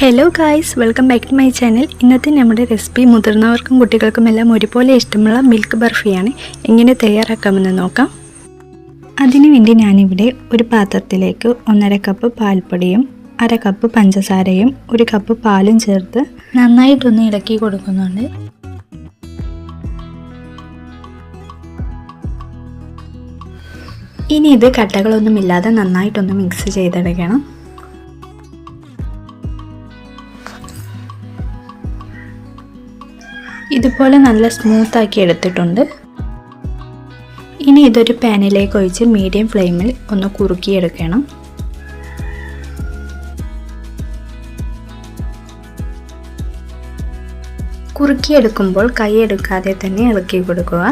Hello guys, welcome back to my channel. ഇന്നത്തെ നമ്മുടെ recipe മുതിർന്നവർക്കും കുട്ടികൾക്കുമെല്ലാം ഒരുപോലെ ഇഷ്ടമുള്ള മിൽക്ക് ബർഫിയാണ്. എങ്ങനെ തയ്യാറാക്കാമെന്ന് നോക്കാം. അതിനുവേണ്ടി ഞാനിവിടെ ഒരു പാത്രത്തിലേക്ക് 1.5 കപ്പ് പാൽപ്പൊടിയും 1/2 കപ്പ് പഞ്ചസാരയും 1 കപ്പ് പാലും ചേർത്ത് നന്നായിട്ടൊന്ന് ഇളക്കി കൊടുക്കുന്നുണ്ട്. ഇനി ഇത് കട്ടകളൊന്നുമില്ലാതെ നന്നായിട്ടൊന്ന് മിക്സ് ചെയ്തെടുക്കണം. ഇതുപോലെ നല്ല സ്മൂത്താക്കി എടുത്തിട്ടുണ്ട്. ഇനി ഇതൊരു പാനിലേക്ക് ഒഴിച്ച് മീഡിയം ഫ്ലെയിമിൽ ഒന്ന് കുറുക്കിയെടുക്കണം. കുറുക്കിയെടുക്കുമ്പോൾ കൈ എടുക്കാതെ തന്നെ ഇളക്കി കൊടുക്കുക,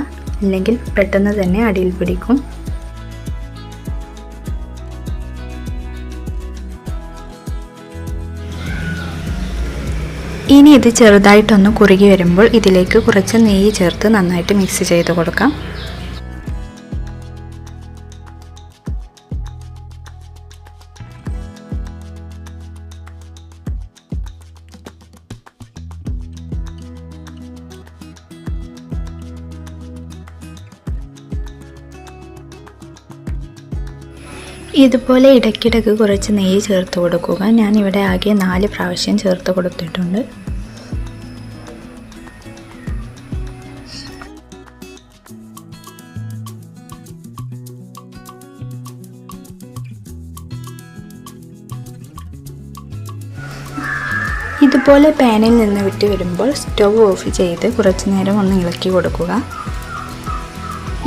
അല്ലെങ്കിൽ പെട്ടെന്ന് തന്നെ അടിയിൽ പിടിക്കും. ഇനി ഇത് ചെറുതായിട്ടൊന്ന് കുറുകി വരുമ്പോൾ ഇതിലേക്ക് കുറച്ച് നെയ്യ് ചേർത്ത് നന്നായിട്ട് മിക്സ് ചെയ്ത് കൊടുക്കാം. ഇതുപോലെ ഇടയ്ക്കിടയ്ക്ക് കുറച്ച് നെയ്യ് ചേർത്ത് കൊടുക്കുക. ഞാനിവിടെ ആകെ 4 പ്രാവശ്യം ചേർത്ത് കൊടുത്തിട്ടുണ്ട്. ഇതുപോലെ പാനിൽ നിന്ന് വിട്ട് വരുമ്പോൾ സ്റ്റവ് ഓഫ് ചെയ്ത് കുറച്ച് നേരം ഒന്ന് ഇളക്കി കൊടുക്കുക.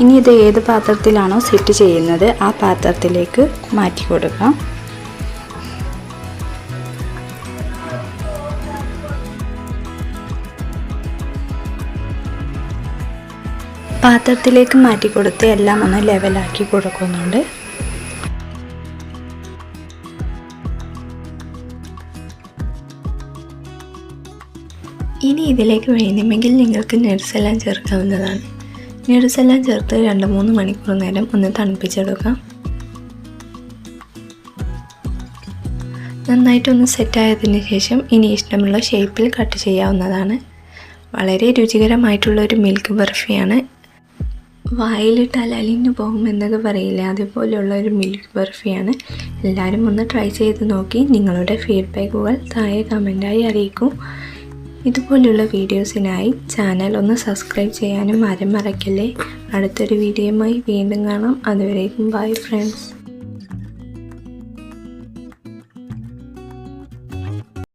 ഇനി ഇത് ഏത് പാത്രത്തിലാണോ സെറ്റ് ചെയ്യുന്നത് ആ പാത്രത്തിലേക്ക് മാറ്റി കൊടുക്കാം. പാത്രത്തിലേക്ക് മാറ്റി കൊടുത്ത് എല്ലാം ഒന്ന് ലെവലാക്കി കൊടുക്കുന്നുണ്ട്. ഇനി ഇതിലേക്ക് വേണമെങ്കിൽ നിങ്ങൾക്ക് നട്സ് എല്ലാം ചേർക്കാവുന്നതാണ്. നട്സ് എല്ലാം ചേർത്ത് 2-3 മണിക്കൂർ നേരം ഒന്ന് തണുപ്പിച്ചെടുക്കാം. നന്നായിട്ടൊന്ന് സെറ്റായതിന് ശേഷം ഇനി ഇഷ്ടമുള്ള ഷേപ്പിൽ കട്ട് ചെയ്യാവുന്നതാണ്. വളരെ രുചികരമായിട്ടുള്ളൊരു മിൽക്ക് ബർഫിയാണ്. വായിലിട്ടാൽ അലിഞ്ഞു പോകും എന്നൊക്കെ പറയില്ലേ, അതുപോലെയുള്ള ഒരു മിൽക്ക് ബർഫിയാണ്. എല്ലാവരും ഒന്ന് ട്രൈ ചെയ്ത് നോക്കി നിങ്ങളുടെ ഫീഡ്ബാക്കുകൾ താഴെ കമൻറ്റായി അറിയിക്കൂ. ഇതുപോലുള്ള വീഡിയോസിനായി ചാനൽ ഒന്ന് സബ്സ്ക്രൈബ് ചെയ്യാനും ആരും മറക്കല്ലേ. അടുത്തൊരു വീഡിയോയുമായി വീണ്ടും കാണാം. അതുവരേക്കും ബൈ ഫ്രണ്ട്സ്.